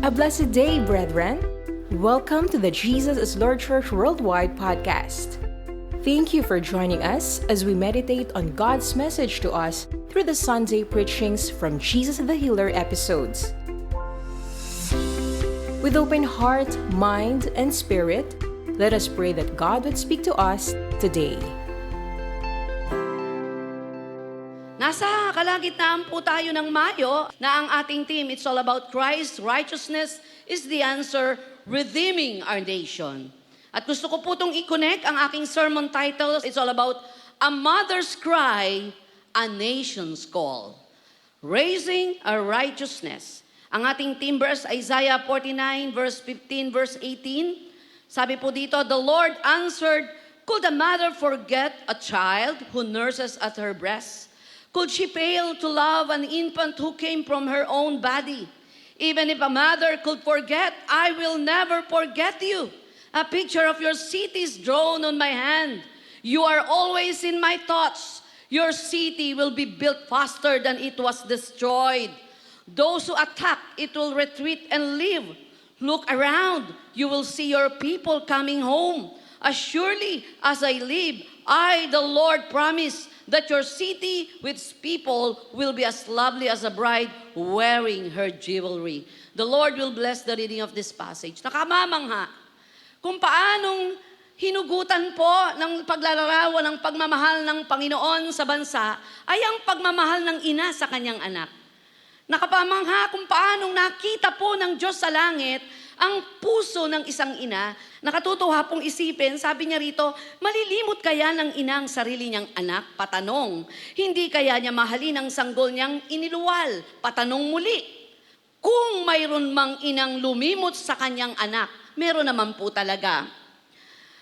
A blessed day, brethren. Welcome to the Jesus is Lord Church Worldwide podcast. Thank you for joining us as we meditate on God's message to us through the Sunday preachings from Jesus the Healer episodes. With open heart, mind, and spirit, let us pray that God would speak to us today. Nasa kalagitnaan po tayo ng Mayo na ang ating team, it's all about Christ, righteousness is the answer, redeeming our nation. At gusto ko po itong i-connect ang aking sermon title, it's all about A Mother's Cry, A Nation's Call. Raising our righteousness. Ang ating team verse, Isaiah 49, verse 15, verse 18. Sabi po dito, the Lord answered, could a mother forget a child who nurses at her breast? Could she fail to love an infant who came from her own body? Even if a mother could forget, I will never forget you. A picture of your city is drawn on my hand. You are always in my thoughts. Your city will be built faster than it was destroyed. Those who attack, it will retreat and live. Look around, you will see your people coming home. As surely as I live, I, the Lord, promise that your city with its people will be as lovely as a bride wearing her jewelry. The Lord will bless the reading of this passage. Nakamamangha kung paanong hinugutan po ng paglalarawan ng pagmamahal ng Panginoon sa bansa ay ang pagmamahal ng ina sa kanyang anak. Nakapamangha kung paanong nakita po ng Diyos sa langit ang puso ng isang ina. Nakatutuwa pong isipin, sabi niya rito, malilimot kaya ng ina ang sarili niyang anak? Patanong. Hindi kaya niya mahalin ang sanggol niyang iniluwal? Patanong muli. Kung mayroon mang inang lumimot sa kanyang anak, meron naman po talaga.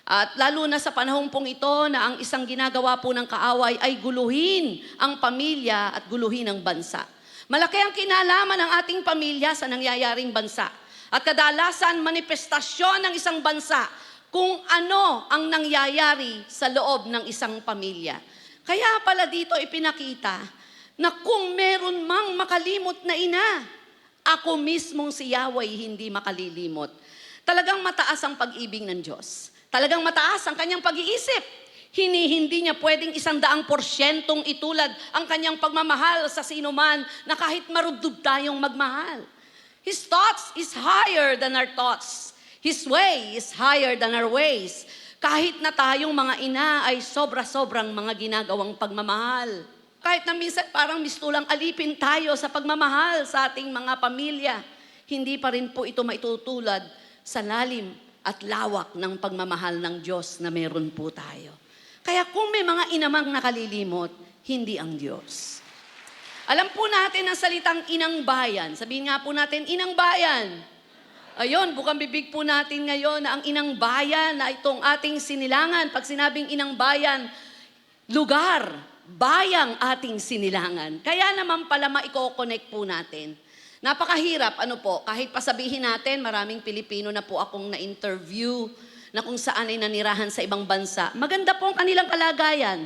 At lalo na sa panahon pong ito na ang isang ginagawa po ng kaaway ay guluhin ang pamilya at guluhin ang bansa. Malaki ang kinalaman ng ating pamilya sa nangyayaring bansa. At kadalasan, manifestasyon ng isang bansa kung ano ang nangyayari sa loob ng isang pamilya. Kaya pala dito ipinakita na kung meron mang makalimot na ina, ako mismong si Yahweh hindi makalilimot. Talagang mataas ang pag-ibig ng Diyos. Talagang mataas ang kanyang pag-iisip. Hindi niya pwedeng 100% itulad ang kanyang pagmamahal sa sinuman na kahit marudub tayong magmahal. His thoughts is higher than our thoughts. His way is higher than our ways. Kahit na tayong mga ina ay sobra-sobrang mga ginagawang pagmamahal. Kahit na minsan parang mistulang alipin tayo sa pagmamahal sa ating mga pamilya, hindi pa rin po ito maitutulad sa lalim at lawak ng pagmamahal ng Diyos na meron po tayo. Kaya kung may mga inamang nakalilimot, hindi ang Diyos. Alam po natin ang salitang inang bayan. Sabihin nga po natin, inang bayan. Ayun, bukang bibig po natin ngayon na ang inang bayan na itong ating sinilangan. Pag sinabing inang bayan, lugar, bayang ating sinilangan. Kaya naman pala maiko-connect po natin. Napakahirap, kahit pasabihin natin, maraming Pilipino na po akong na-interview na kung saan ay nanirahan sa ibang bansa. Maganda po ang kanilang kalagayan.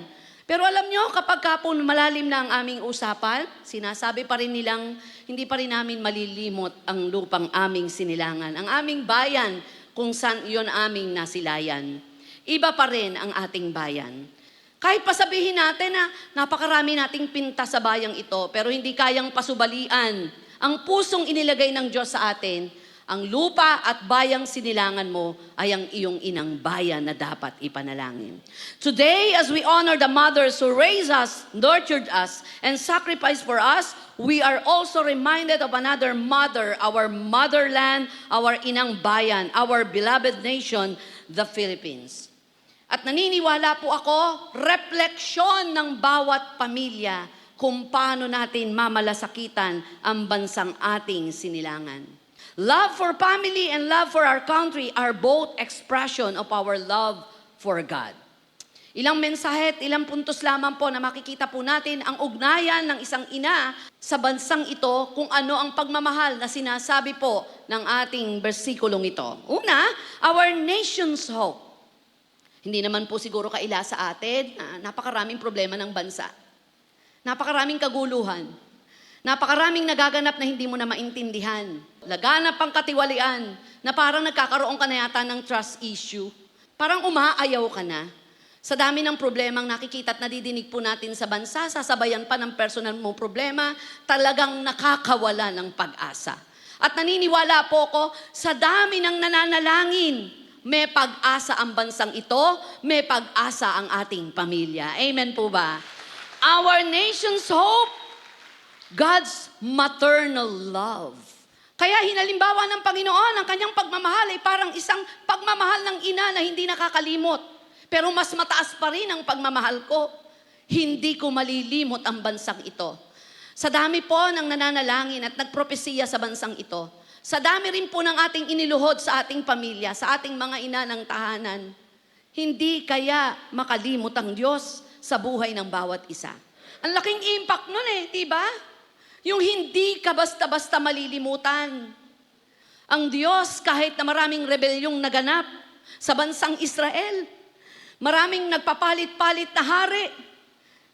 Pero alam nyo, kapag po malalim na ang aming usapan, sinasabi pa rin nilang, hindi pa rin namin malilimot ang lupang aming sinilangan. Ang aming bayan, kung saan iyon aming nasilayan. Iba pa rin ang ating bayan. Kahit pasabihin natin na napakarami nating pinta sa bayang ito, pero hindi kayang pasubalian ang pusong inilagay ng Diyos sa atin, ang lupa at bayang sinilangan mo ay ang iyong inang bayan na dapat ipanalangin. Today, as we honor the mothers who raised us, nurtured us, and sacrificed for us, we are also reminded of another mother, our motherland, our inang bayan, our beloved nation, the Philippines. At naniniwala po ako, refleksyon ng bawat pamilya kung paano natin mamalasakitan ang bansang ating sinilangan. Love for family and love for our country are both expression of our love for God. Ilang mensahe at ilang puntos lamang po na makikita po natin ang ugnayan ng isang ina sa bansang ito kung ano ang pagmamahal na sinasabi po ng ating bersikulong ito. Una, our nation's hope. Hindi naman po siguro kaila sa atin na napakaraming problema ng bansa. Napakaraming kaguluhan. Napakaraming nagaganap na hindi mo na maintindihan. Laganap ang katiwalian na parang nagkakaroon ka na yata ng trust issue. Parang umaayaw ka na. Sa dami ng problemang nakikita at nadidinig po natin sa bansa, sasabayan pa ng personal mong problema, talagang nakakawala ng pag-asa. At naniniwala po ko, sa dami ng nananalangin, may pag-asa ang bansang ito, may pag-asa ang ating pamilya. Amen po ba? Our nation's hope, God's maternal love. Kaya hinalimbawa ng Panginoon, ang kanyang pagmamahal ay parang isang pagmamahal ng ina na hindi nakakalimot. Pero mas mataas pa rin ang pagmamahal ko. Hindi ko malilimot ang bansang ito. Sa dami po ng nananalangin at nagpropesiya sa bansang ito, sa dami rin po ng ating iniluhod sa ating pamilya, sa ating mga ina ng tahanan, hindi kaya makalimot ang Diyos sa buhay ng bawat isa. Ang laking impact nun di ba? Yung hindi ka basta-basta malilimutan. Ang Diyos, kahit na maraming rebelyong naganap sa bansang Israel, maraming nagpapalit-palit na hari,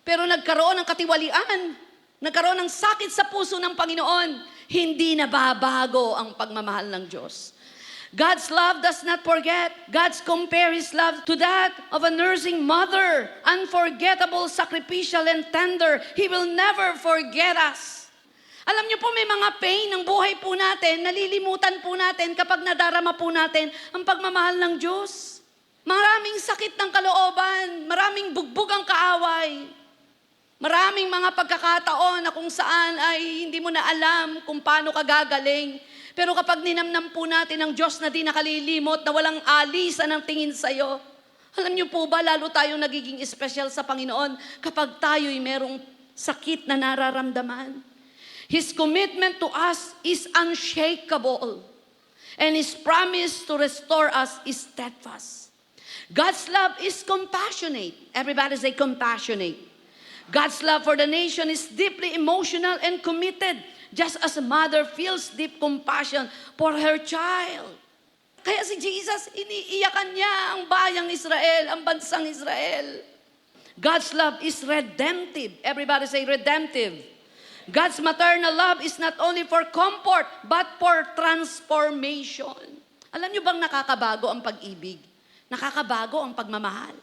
pero nagkaroon ng katiwalian, nagkaroon ng sakit sa puso ng Panginoon, hindi nababago ang pagmamahal ng Diyos. God's love does not forget. God's compare His love to that of a nursing mother, unforgettable, sacrificial, and tender. He will never forget us. Alam niyo po, may mga pain ng buhay po natin, nalilimutan po natin kapag nadarama po natin ang pagmamahal ng Diyos. Maraming sakit ng kalooban, maraming bugbog ang kaaway, maraming mga pagkakataon na kung saan ay hindi mo na alam kung paano ka gagaling. Pero kapag ninamnam po natin ang Diyos na di nakalilimot, na walang alisan ng tingin sa'yo, alam niyo po ba, lalo tayong nagiging espesyal sa Panginoon kapag tayo'y merong sakit na nararamdaman. His commitment to us is unshakable, and His promise to restore us is steadfast. God's love is compassionate. Everybody say compassionate. God's love for the nation is deeply emotional and committed, just as a mother feels deep compassion for her child. Kaya si Jesus, iniiyakan niya ang bayang Israel, ang bansang Israel. God's love is redemptive. Everybody say redemptive. God's maternal love is not only for comfort, but for transformation. Alam niyo bang nakakabago ang pag-ibig? Nakakabago ang pagmamahal.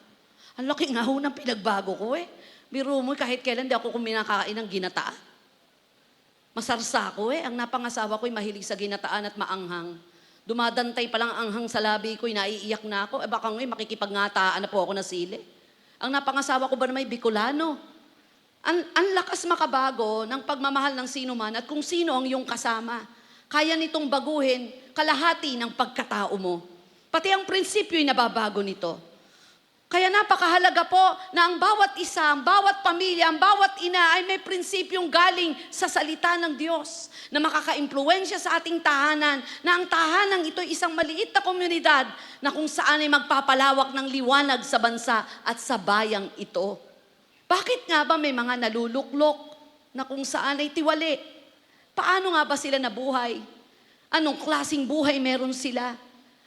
Ang laki nga ho ng pinagbago ko Biro mo, kahit kailan di ako kuminakain ng ginata. Masarsa ako Ang napangasawa ko'y mahilig sa ginataan at maanghang. Dumadantay pa lang anghang sa labi ko'y naiiyak na ako. Baka ngayon makikipagnataan na po ako na sili. Ang napangasawa ko ba na may Bicolano? Ang lakas makabago ng pagmamahal ng sino man at kung sino ang iyong kasama. Kaya nitong baguhin kalahati ng pagkatao mo. Pati ang prinsipyo'y nababago nito. Kaya napakahalaga po na ang bawat isa, ang bawat pamilya, ang bawat ina ay may prinsipyong galing sa salita ng Diyos na makaka-impluwensya sa ating tahanan, na ang tahanan ito'y isang maliit na komunidad na kung saan ay magpapalawak ng liwanag sa bansa at sa bayang ito. Bakit nga ba may mga naluluklok na kung saan ay tiwali? Paano nga ba sila nabuhay? Anong klaseng buhay meron sila?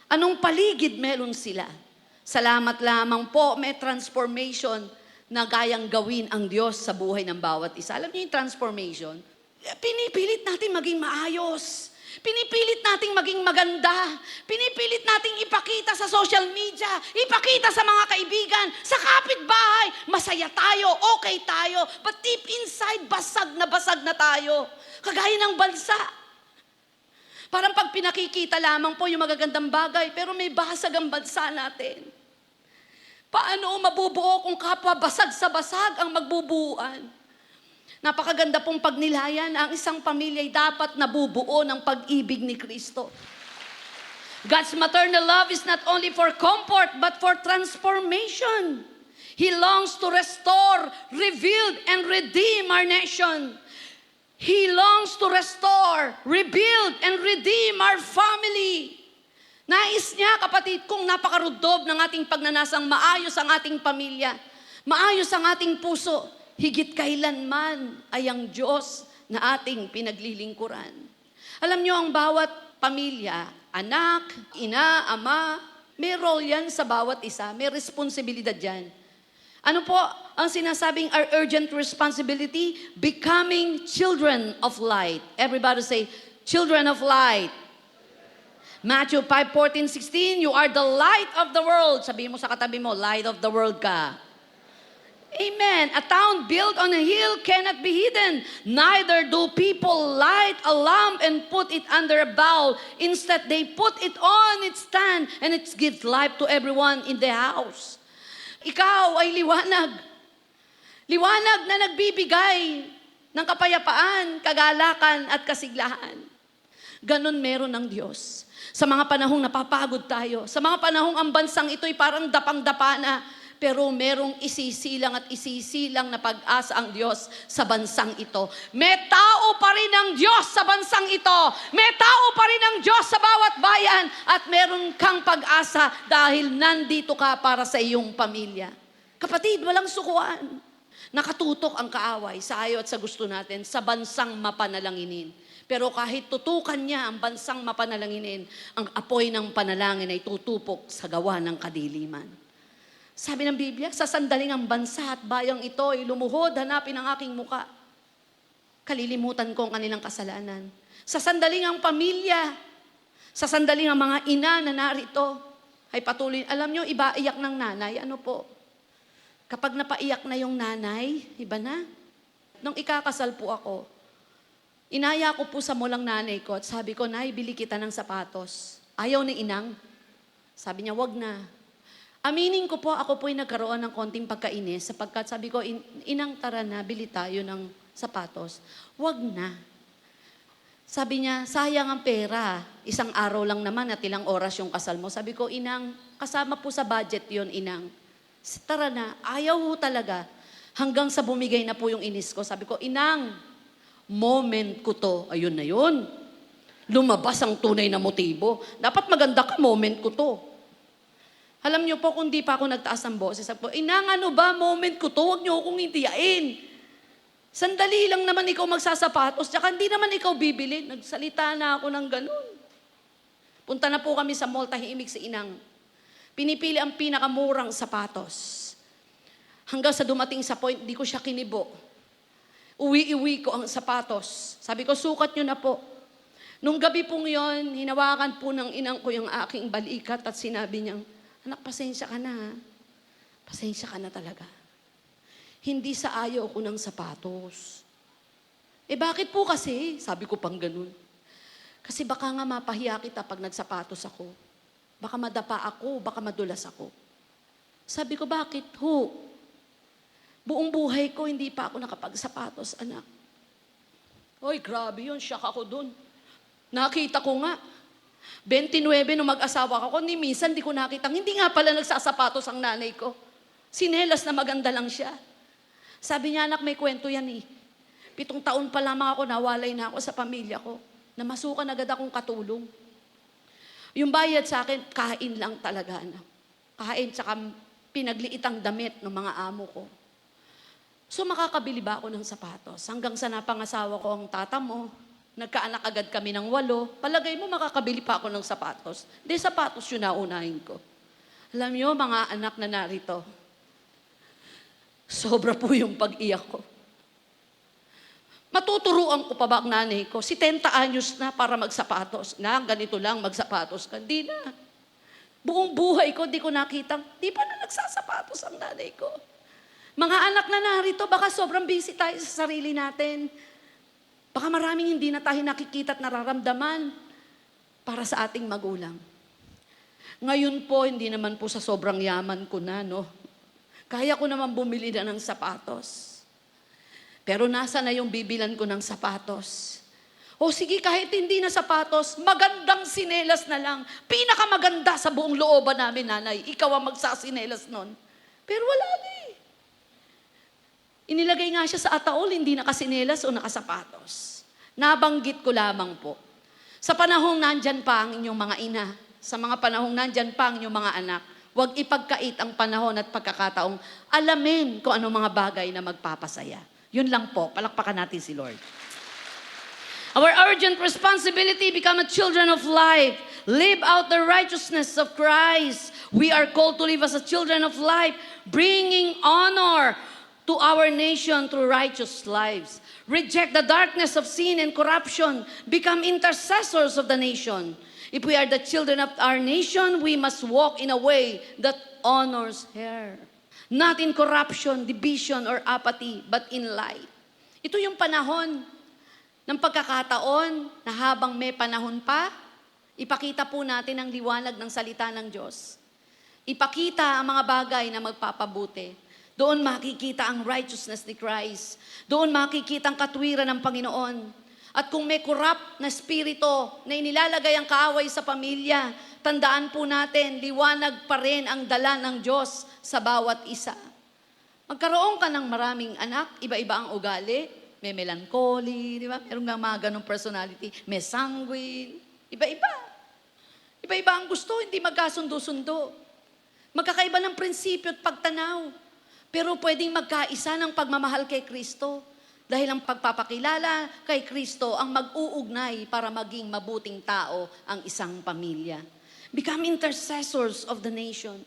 Anong paligid meron sila? Salamat lamang po, may transformation na gayang gawin ang Diyos sa buhay ng bawat isa. Alam niyo yung transformation? Pinipilit natin maging maayos. Pinipilit nating maging maganda. Pinipilit nating ipakita sa social media, ipakita sa mga kaibigan, sa kapitbahay, masaya tayo, okay tayo, but deep inside, basag na tayo. Kagaya ng bansa. Parang pag pinakikita lamang po yung magagandang bagay, pero may basag ang bansa natin. Paano mabubuo kung kapwa basag sa basag ang magbubuuan? Napakaganda pong pagnilayan na ang isang pamilya ay dapat nabubuo ng pag-ibig ni Kristo. God's maternal love is not only for comfort, but for transformation. He longs to restore, rebuild, and redeem our nation. He longs to restore, rebuild, and redeem our family. Nais niya, kapatid, kung napakarudob ng ating pagnanasang maayos ang ating pamilya, maayos ang ating puso, higit kailanman ay ang Diyos na ating pinaglilingkuran. Alam niyo, ang bawat pamilya, anak, ina, ama, may role yan sa bawat isa, may responsibilidad yan. Ano po ang sinasabing our urgent responsibility? Becoming children of light. Everybody say, children of light. Matthew 5:14-16, you are the light of the world. Sabihin mo sa katabi mo, light of the world ka. Amen. A town built on a hill cannot be hidden. Neither do people light a lamp and put it under a bowl. Instead, they put it on its stand and it gives light to everyone in the house. Ikaw ay liwanag. Liwanag na nagbibigay ng kapayapaan, kagalakan at kasiglahan. Ganon meron ng Diyos. Sa mga panahong napapagod tayo, sa mga panahong ang bansang ito'y parang dapang-dapa na, pero merong isisilang at isisilang na pag-asa ang Diyos sa bansang ito. May tao pa rin ang Diyos sa bansang ito. May tao pa rin ang Diyos sa bawat bayan. At meron kang pag-asa dahil nandito ka para sa iyong pamilya. Kapatid, walang sukuan. Nakatutok ang kaaway sa ayaw at sa gusto natin sa bansang mapanalanginin. Pero kahit tutukan niya ang bansang mapanalanginin, ang apoy ng panalangin ay tutupok sa gawa ng kadiliman. Sabi ng Biblia, sa sandaling ang bansa at bayang ito ay lumuhod, hanapin ang aking muka. Kalilimutan ko ang kanilang kasalanan. Sa sandaling ang pamilya, sa sandaling ang mga ina na narito, ay patuloy. Alam nyo, iba iyak ng nanay. Ano po? Kapag napaiyak na yung nanay, iba na. Nung ikakasal po ako, inaya ko po sa mulang nanay ko at sabi ko, Nay, bili kita ng sapatos. Ayaw ni inang. Sabi niya, wag na. Aminin ko po, ako po'y nagkaroon ng konting pagkainis sapagkat sabi ko, inang tara na, bili tayo ng sapatos. Wag na. Sabi niya, sayang ang pera. Isang araw lang naman at ilang oras yung kasal mo. Sabi ko, inang, kasama po sa budget yon inang. Tara na, ayaw ho talaga. Hanggang sa bumigay na po yung inis ko. Sabi ko, inang, moment ko to. Ayun na yun. Lumabas ang tunay na motibo. Dapat maganda ka, moment ko to. Alam niyo po, kung di pa ako nagtaas ng boses, sabi po, inang, ano ba, moment ko to, huwag niyo akong hintiyain. Sandali lang naman ikaw magsasapatos, tsaka hindi naman ikaw bibili. Nagsalita na ako ng ganun. Punta na po kami sa mall, tahimik si inang. Pinipili ang pinakamurang sapatos. Hanggang sa dumating sa point, di ko siya kinibo. Uwi-iwi ko ang sapatos. Sabi ko, sukat niyo na po. Nung gabi pong yon, hinawakan po ng inang ko yung aking balikat at sinabi niyang, anak, pasensya ka na ha. Pasensya ka na talaga. Hindi sa ayaw ko ng sapatos. Bakit po kasi? Sabi ko pang ganun. Kasi baka nga mapahiya kita pag nagsapatos ako. Baka madapa ako, baka madulas ako. Sabi ko, bakit ho? Buong buhay ko, hindi pa ako nakapagsapatos, anak. Oy, grabe yun, shock ako dun. Nakita ko nga. 29 nung mag-asawa ko, ni minsan di ko nakita. Hindi nga pala nagsasapatos ang nanay ko. Sinelas na maganda lang siya. Sabi niya, anak, may kwento yan eh. 7 taon pa lamang ako, nawalay na ako sa pamilya ko. Namasukan agad akong katulong. Yung bayad sa akin, kain lang talaga, anak. Kain, tsaka pinagliit ang damit ng mga amo ko. So makakabili ba ako ng sapatos? Hanggang sa napangasawa ko ang tata mo, nagkaanak agad kami ng 8. Palagay mo, makakabili pa ako ng sapatos. Hindi, sapatos yun naunahin ko. Alam niyo, mga anak na narito, sobra po yung pag-iyak ko. Matuturuan ko pa ba ang nanay ko? 70 anyos na para magsapatos. Na, ganito lang, magsapatos ka. Hindi na. Buong buhay ko, di ko nakita. Di pa na nagsasapatos ang nanay ko. Mga anak na narito, baka sobrang busy tayo sa sarili natin. Baka maraming hindi na tayo nakikita at nararamdaman para sa ating magulang. Ngayon po, hindi naman po sa sobrang yaman ko na, no? Kaya ko naman bumili na ng sapatos. Pero nasa na yung bibilan ko ng sapatos? O sige, kahit hindi na sapatos, magandang sinelas na lang. Pinakamaganda sa buong looban namin, nanay. Ikaw ang magsasinelas nun. Pero wala na eh. Inilagay nga siya sa ataol, hindi nakasinelas o nakasapatos. Nabanggit ko lamang po. Sa panahong nandyan pa ang inyong mga ina, sa mga panahong nandyan pa ang inyong mga anak, huwag ipagkait ang panahon at pagkakataong alamin kung anong mga bagay na magpapasaya. Yun lang po, palakpakan natin si Lord. Our urgent responsibility, become a children of light. Live out the righteousness of Christ. We are called to live as a children of light. bringing honor to our nation through righteous lives. Reject the darkness of sin and corruption. Become intercessors of the nation. If we are the children of our nation, we must walk in a way that honors her. Not in corruption, division, or apathy, but in light. Ito yung panahon ng pagkakataon na habang may panahon pa, ipakita po natin ang liwanag ng salita ng Diyos. Ipakita ang mga bagay na magpapabuti. Doon makikita ang righteousness ni Christ. Doon makikita ang katwiran ng Panginoon. At kung may corrupt na spirito na inilalagay ang kaaway sa pamilya, tandaan po natin, liwanag pa rin ang dala ng Diyos sa bawat isa. Magkaroon ka ng maraming anak, iba-iba ang ugali. May melancholy, di ba? Meron nga mga ganong personality. May sanguine. Iba-iba. Iba-iba ang gusto, hindi magkasundo-sundo. Magkakaiba ng prinsipyo at pagtanaw. Pero pwedeng magkaisa ng pagmamahal kay Kristo. Dahil ang pagpapakilala kay Kristo ang mag-uugnay para maging mabuting tao ang isang pamilya. Become intercessors of the nation.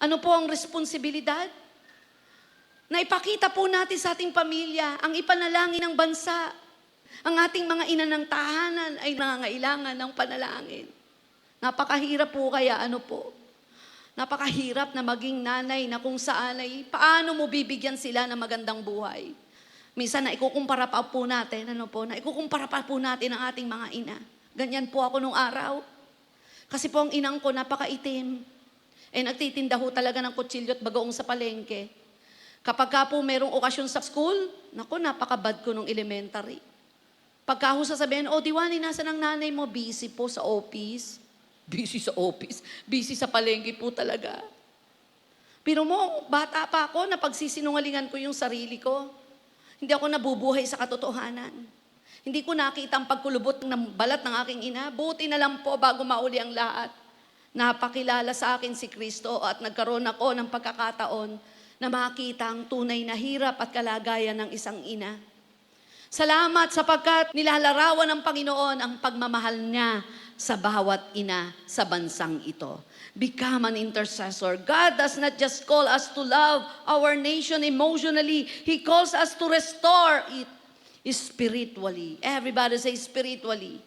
Ano po ang responsibilidad? Na ipakita po natin sa ating pamilya ang ipanalangin ng bansa. Ang ating mga ina ng tahanan ay nangangailangan ng panalangin. Napakahirap po kaya Napakahirap na maging nanay na kung saan ay paano mo bibigyan sila ng magandang buhay. Minsan na ikukumpara pa po natin, ang ating mga ina. Ganyan po ako nung araw. Kasi po ang inang ko napakaitim. Nagtitinda ho talaga ng kutsilyo at bagoong sa palengke. Kapag ka po merong okasyon sa school, napakabad ko nung elementary. Pagka ho sasabihin, Diwani, nasa ng nanay mo? Busy po sa office. Busy sa palengke po talaga. Pero mo, bata pa ako, napagsisinungalingan ko yung sarili ko. Hindi ako nabubuhay sa katotohanan. Hindi ko nakita ang pagkulubot ng balat ng aking ina. Buti na lang po bago mauli ang lahat. Napakilala sa akin si Kristo at nagkaroon ako ng pagkakataon na makita ang tunay na hirap at kalagayan ng isang ina. Salamat sapagkat nilalarawan ng Panginoon ang pagmamahal niya sa bawat ina sa bansang ito. Become an intercessor. God does not just call us to love our nation emotionally. He calls us to restore it spiritually. Everybody say spiritually.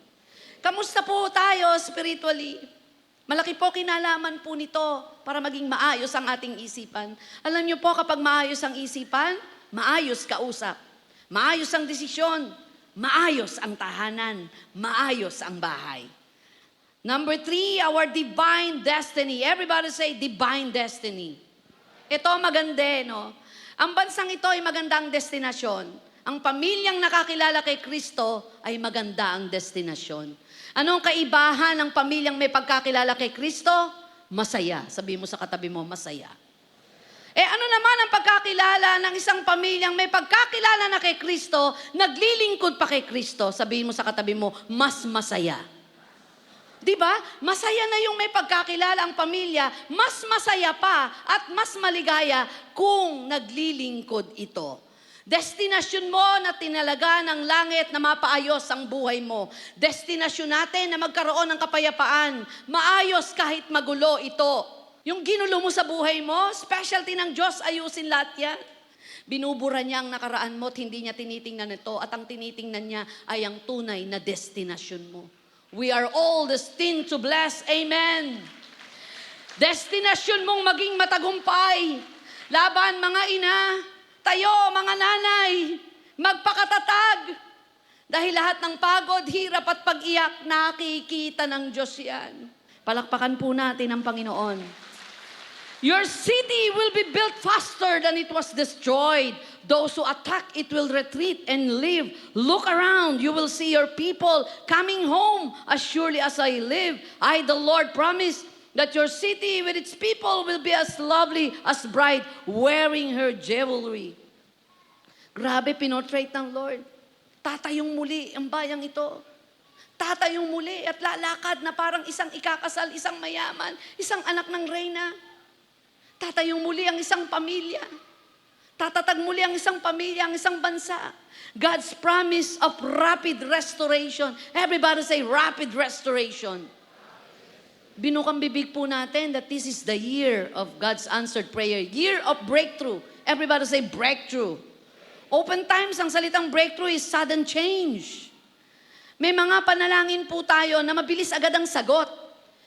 Kamusta po tayo spiritually? Malaki po kinalaman po nito para maging maayos ang ating isipan. Alam niyo po kapag maayos ang isipan, maayos kausap. Maayos ang desisyon. Maayos ang tahanan. Maayos ang bahay. Number 3, our divine destiny. Everybody say divine destiny. Ito maganda, no? Ang bansang ito ay magandang destinasyon. Ang pamilyang nakakilala kay Kristo ay maganda ang destinasyon. Anong kaibahan ng pamilyang may pagkakilala kay Kristo? Masaya. Sabi mo sa katabi mo, masaya. Ano naman ang pagkakilala ng isang pamilyang may pagkakilala na kay Kristo, naglilingkod pa kay Kristo? Sabi mo sa katabi mo, mas masaya. Diba? Masaya na yung may pagkakilala ang pamilya, mas masaya pa at mas maligaya kung naglilingkod ito. Destinasyon mo na tinalaga ng langit na mapaayos ang buhay mo. Destinasyon natin na magkaroon ng kapayapaan. Maayos kahit magulo ito. Yung ginulo mo sa buhay mo, specialty ng Diyos, ayusin lahat yan. Binubura niya ang nakaraan mo at hindi niya tinitingnan ito. At ang tinitingnan niya ay ang tunay na destinasyon mo. We are all destined to bless. Amen. Destinasyon mong maging matagumpay. Laban mga ina, tayo mga nanay, magpakatatag. Dahil lahat ng pagod, hirap at pag-iyak, nakikita ng Diyos yan. Palakpakan po natin ang Panginoon. Your city will be built faster than it was destroyed. Those who attack it will retreat and live. Look around, you will see your people coming home. As surely as I live, I, the Lord, promise that your city with its people will be as lovely as bride wearing her jewelry. Grabe, pinortrait ng Lord. Tatayong muli ang bayang ito. Tatayong muli at lalakad na parang isang ikakasal, isang mayaman, isang anak ng reyna. Tatayong muli ang isang pamilya. Tatatag muli ang isang pamilya, ang isang bansa. God's promise of rapid restoration. Everybody say rapid restoration. binukang bibig po natin that this is the year of God's answered prayer. Year of breakthrough. Everybody say breakthrough. Oftentimes, ang salitang breakthrough is sudden change. May mga panalangin po tayo na mabilis agad ang sagot.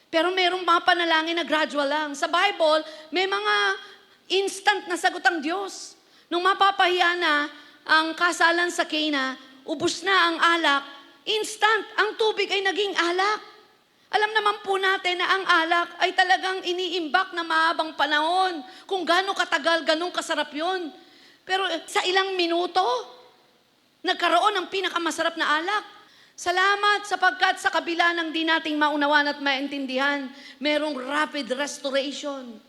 Pero mayroong mga panalangin na gradual lang. Sa Bible, may mga instant na sagot ang Diyos. Nung mapapahiya na ang kasalan sa Cana, ubos na ang alak, instant, ang tubig ay naging alak. Alam naman po natin na ang alak ay talagang iniimbak na mahabang panahon. Kung gaano katagal, ganong kasarap yun. Pero sa ilang minuto, nagkaroon ng pinakamasarap na alak. Salamat sapagkat sa kabila ng di nating maunawan at maintindihan, merong rapid restoration.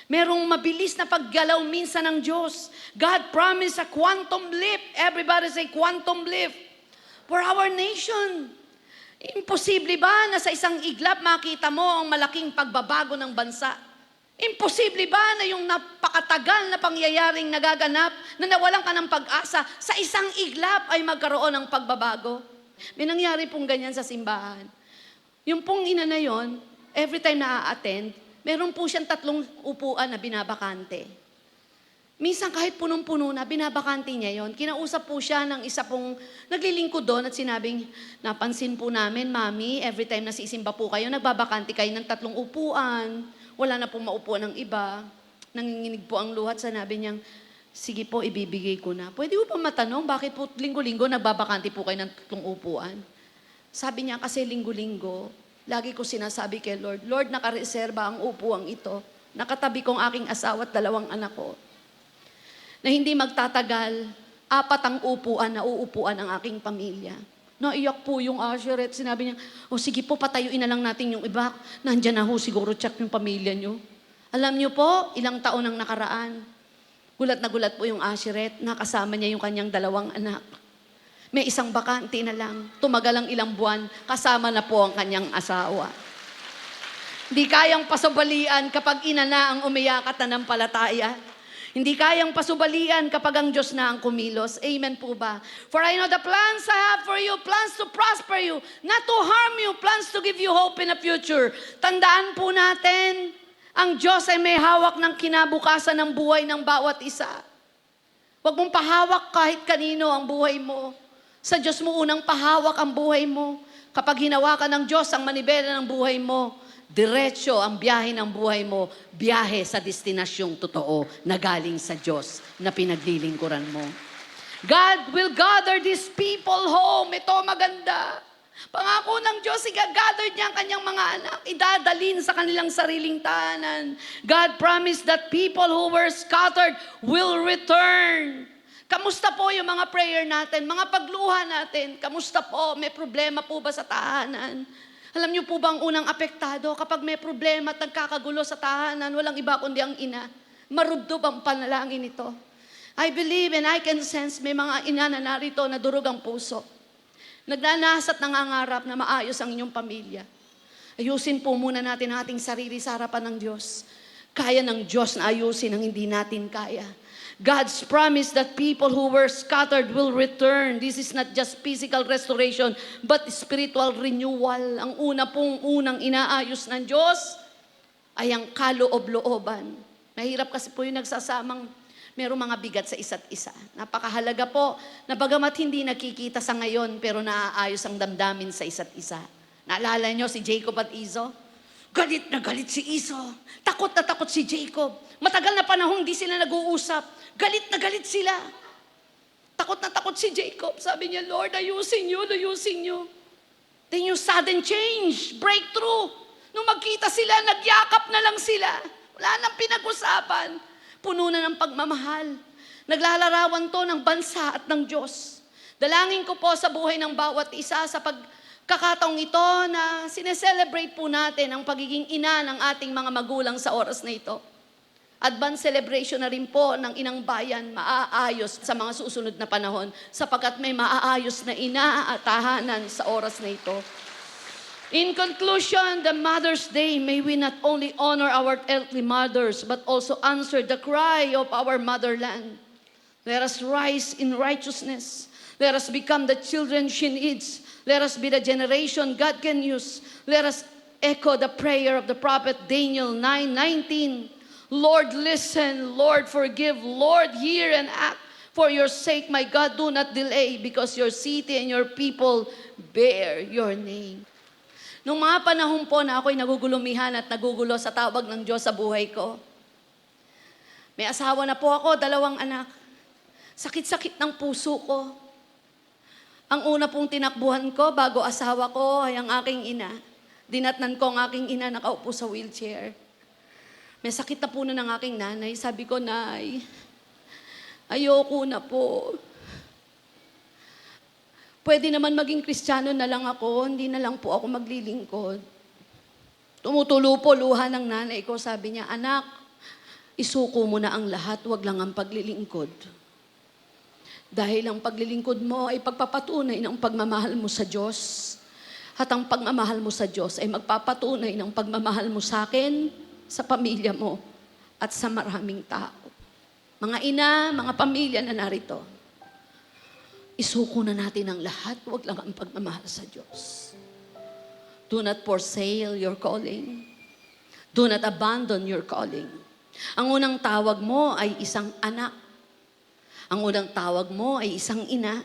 Merong mabilis na paggalaw minsan ng Diyos. God promised a quantum leap. Everybody say quantum leap. For our nation. Imposible ba na sa isang iglap makita mo ang malaking pagbabago ng bansa? Imposible ba na yung napakatagal na pangyayaring nagaganap na nawalan ka ng pag-asa, sa isang iglap ay magkaroon ng pagbabago? May nangyari pong ganyan sa simbahan. Yung pong ina na yon, every time na a-attend, meron po siyang 3 upuan na binabakante. Minsan kahit punong-puno na, binabakante niya yon. Kinausap po siya ng isa pong naglilingkod doon at sinabing, napansin po namin, Mami, every time na sisimba po kayo, nagbabakante kayo ng 3 upuan. Wala na pong maupuan ng iba. Nanginginig po ang luhat. Sanabi niyang, sige po, ibibigay ko na. Pwede po pa matanong, bakit po linggo-linggo nagbabakante po kayo ng 3 upuan? Sabi niya, kasi linggo-linggo, lagi ko sinasabi kay Lord, Lord, nakareserba ang upuang ito. Nakatabi kong aking asawa at 2 anak ko. Na hindi magtatagal, 4 ang upuan na uupuan ang aking pamilya. Naiyak po yung usher at sinabi niya, sige po, patayuin na lang natin yung iba. Nandyan na ho, siguro check yung pamilya niyo. Alam niyo po, ilang taon ang nakaraan. Gulat na gulat po yung usher, nakasama niya yung kanyang 2 anak. May isang bakante na lang, tumagal ang ilang buwan, kasama na po ang kanyang asawa. Hindi kayang pasubalian kapag ina na ang umiyak at nanampalataya. Hindi kayang pasubalian kapag ang Diyos na ang kumilos. Amen po ba? For I know the plans I have for you, plans to prosper you, not to harm you, plans to give you hope in the future. Tandaan po natin, ang Diyos ay may hawak ng kinabukasan ng buhay ng bawat isa. Huwag mong pahawak kahit kanino ang buhay mo. Sa Diyos mo unang pahawak ang buhay mo. Kapag hinawakan ng Diyos ang manibela ng buhay mo, diretso ang biyahe ng buhay mo, biyahe sa destinasyong totoo na galing sa Diyos na pinaglilingkuran mo. God will gather these people home. Ito maganda. Pangako ng Diyos, i-gather niya ang kanyang mga anak, idadalin sa kanilang sariling tahanan. God promised that people who were scattered will return. Kamusta po yung mga prayer natin, mga pagluha natin? Kamusta po? May problema po ba sa tahanan? Alam niyo po ba ang unang apektado kapag may problema at nagkakagulo sa tahanan, walang iba kundi ang ina. Marubdob ang panalangin nito. I believe and I can sense may mga ina na narito na durog ang puso. Nagnanasat nangangarap na maayos ang inyong pamilya. Ayusin po muna natin ating sarili sa harapan ng Diyos. Kaya ng Diyos na ayusin ang hindi natin kaya. God's promise that people who were scattered will return. This is not just physical restoration, but spiritual renewal. Ang unang inaayos ng Diyos ay ang kaloob-looban. Mahirap kasi po yung nagsasamang merong mga bigat sa isa't isa. Napakahalaga po na bagamat hindi nakikita sa ngayon, pero naaayos ang damdamin sa isa't isa. Naalala nyo si Jacob at Esau? Galit na galit si Esau. Takot na takot si Jacob. Matagal na panahon hindi sila nag-uusap. Galit na galit sila. Takot na takot si Jacob. Sabi niya, Lord, ayusin niyo, ayusin niyo. Then yung sudden change, breakthrough. Nung magkita sila, nagyakap na lang sila. Wala nang pinag-usapan. Puno na ng pagmamahal. Naglalarawan to ng bansa at ng Diyos. Dalangin ko po sa buhay ng bawat isa sa pagkakataong ito na sineselebrate po natin ang pagiging ina ng ating mga magulang sa oras na ito. Advance celebration na rin po ng inang bayan maaayos sa mga susunod na panahon sapagkat may maaayos na ina at tahanan sa oras na ito. In conclusion, the Mother's Day, may we not only honor our earthly mothers but also answer the cry of our motherland. Let us rise in righteousness. Let us become the children she needs. Let us be the generation God can use. Let us echo the prayer of the prophet Daniel 9:19. Lord, listen. Lord, forgive. Lord, hear and act. For your sake, my God, do not delay, because your city and your people bear your name. Nung mga panahon po na ako'y nagugulumihan at nagugulo sa tawag ng Diyos sa buhay ko, may asawa na po ako, 2 anak. Sakit-sakit ng puso ko. Ang una pong tinakbuhan ko bago asawa ko ay ang aking ina. Dinatnan ko ang aking ina, nakaupo sa wheelchair. May sakit na po na ng aking nanay. Sabi ko, Nay, ayoko na po. Pwede naman maging Kristiyano na lang ako, hindi na lang po ako maglilingkod. Tumutulo po luha ng nanay ko. Sabi niya, anak, isuko mo na ang lahat, wag lang ang paglilingkod. Dahil ang paglilingkod mo ay pagpapatunay ng pagmamahal mo sa Diyos. At ang pagmamahal mo sa Diyos ay magpapatunay ng pagmamahal mo sa akin, sa pamilya mo, at sa maraming tao. Mga ina, mga pamilya na narito, isuko na natin ang lahat, huwag lang ang pagmamahal sa Diyos. Do not forsake your calling. Do not abandon your calling. Ang unang tawag mo ay isang anak. Ang unang tawag mo ay isang ina.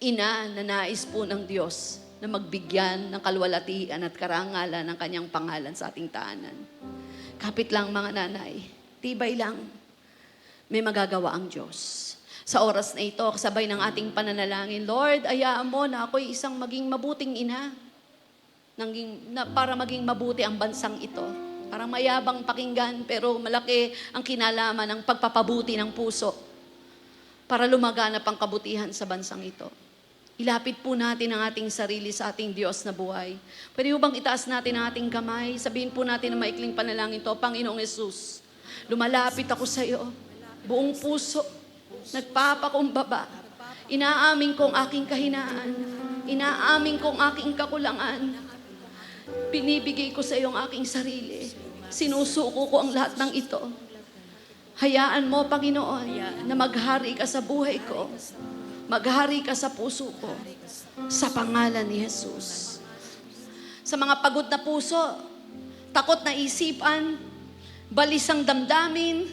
Ina na nais po ng Diyos na magbigyan ng kalwalatian at karangalan ng kanyang pangalan sa ating tahanan. Kapit lang mga nanay, tibay lang, may magagawa ang Diyos. Sa oras na ito, kasabay ng ating pananalangin, Lord, ayaan mo na ako'y isang maging mabuting ina, para maging mabuti ang bansang ito. Parang mayabang pakinggan, pero malaki ang kinalaman ng pagpapabuti ng puso para lumaganap ang kabutihan sa bansang ito. Ilapit po natin ang ating sarili sa ating Diyos na buhay. Pwede bang itaas natin ang ating kamay? Sabihin po natin na maikling panalangin to, Panginoong Yesus, lumalapit ako sa iyo, buong puso, nagpapakumbaba. Inaamin kong aking kahinaan, inaamin kong aking kakulangan. Binibigay ko sa iyo ang aking sarili. Sinusuko ko ang lahat ng ito. Hayaan mo, Panginoon, na maghari ka sa buhay ko. Maghari ka sa puso ko, sa pangalan ni Jesus. Sa mga pagod na puso, takot na isipan, balisang damdamin,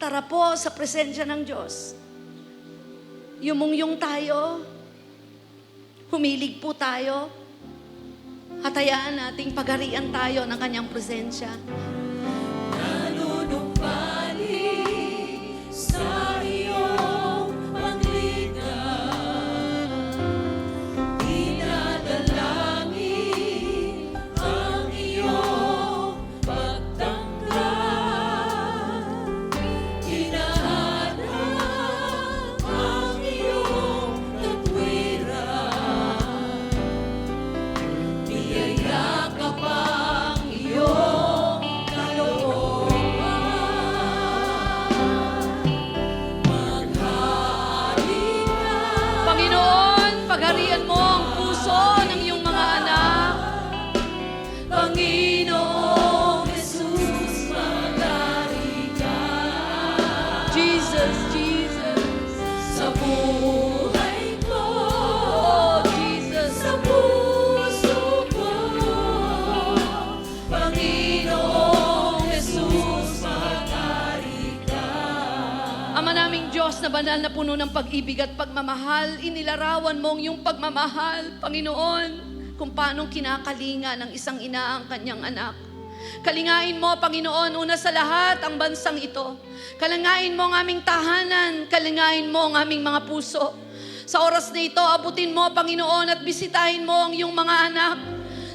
tara po sa presensya ng Diyos. Yumungyong tayo, humilig po tayo, at hayaan nating pagharian tayo ng kanyang presensya. Nanunumpali sa iyong dinadalangin ang iyong pagtanggap, hinahanap ang iyong katwiran, niyayakap ang iyong kalooban. Maghari ka, Panginoon, pagharian mo ang puso ng iyong mga anak. Panginoong Jesus, maghari ka Jesus, Jesus. sa buhay ko, Oh, Jesus. sa puso ko. Panginoong Jesus, maghari ka. Ama naming Diyos na banal na puno ng pag-ibig at pagmamahal, inilarawan mo ang iyong pagmamahal, Panginoon, kung paano kinakalinga ng isang ina ang kanyang anak. Kalingain mo, Panginoon, una sa lahat ang bansang ito. Kalingain mo ang aming tahanan, kalingain mo ang aming mga puso. Sa oras na ito, abutin mo, Panginoon, at bisitahin mo ang iyong mga anak.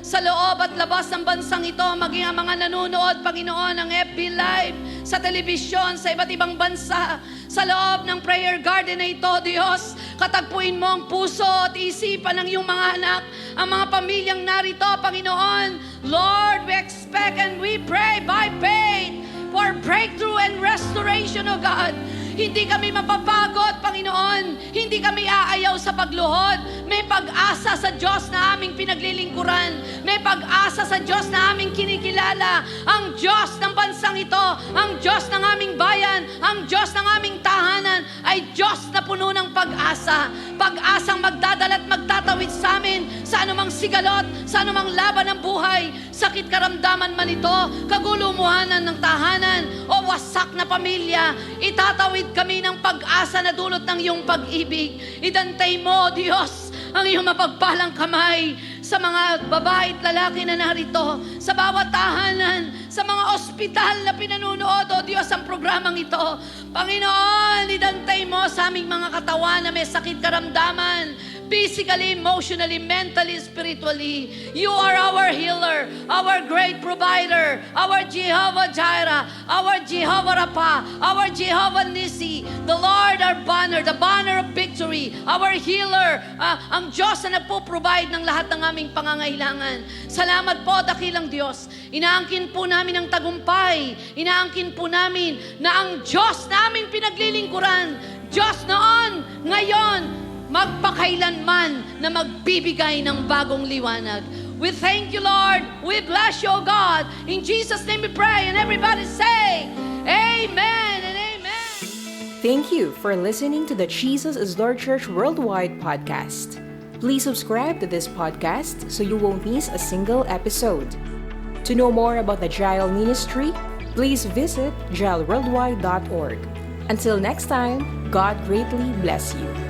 Sa loob at labas ng bansang ito, maging ang mga nanonood, Panginoon, ng FB Live, sa telebisyon, sa iba't ibang bansa, sa loob ng prayer garden na ito, Diyos, katagpuin mo ang puso at isipan ng iyong mga anak, ang mga pamilyang narito, Panginoon. Lord, we expect and we pray by faith for breakthrough and restoration, O God. Hindi kami mapapagod, Panginoon. Hindi kami aayaw sa pagluhod. May pag-asa sa Diyos na aming pinaglilingkuran. May pag-asa sa Diyos na aming kinikilala. Ang Diyos ng bansang ito, ang Diyos ng aming bayan, ang Diyos ng aming tahanan, ay Diyos na puno ng pag-asa. Pag-asang magdadala at magtatawid sa amin sa anumang sigalot, sa anumang laban ng buhay, sakit karamdaman man ito, kagulumuhanan ng tahanan, o wasak na pamilya, itatawid kami ng pag-asa na dulot ng iyong pag-ibig. Idantay mo, Diyos, ang iyong mapagpalang kamay sa mga babae at lalaki na narito, sa bawat tahanan, sa mga ospital na pinanunood, O Diyos, ang programang ito. Panginoon, idantay mo sa aming mga katawan na may sakit karamdaman, physically, emotionally, mentally, spiritually. You are our healer, our great provider, our Jehovah Jireh, our Jehovah Rapha, our Jehovah Nissi, the Lord our banner, the banner of victory, our healer, ang Diyos na nagpo-provide ng lahat ng aming pangangailangan. Salamat po, dakilang Diyos. Inaangkin po namin ang tagumpay. Inaangkin po namin na ang Diyos na aming pinaglilingkuran, Diyos noon, ngayon, magpakailanman na magbibigay ng bagong liwanag. We thank you, Lord. We bless you, O God. In Jesus' name we pray. And everybody say, Amen and Amen. Thank you for listening to the Jesus is Lord Church Worldwide podcast. Please subscribe to this podcast so you won't miss a single episode. To know more about the Jael Ministry, please visit jailworldwide.org. Until next time, God greatly bless you.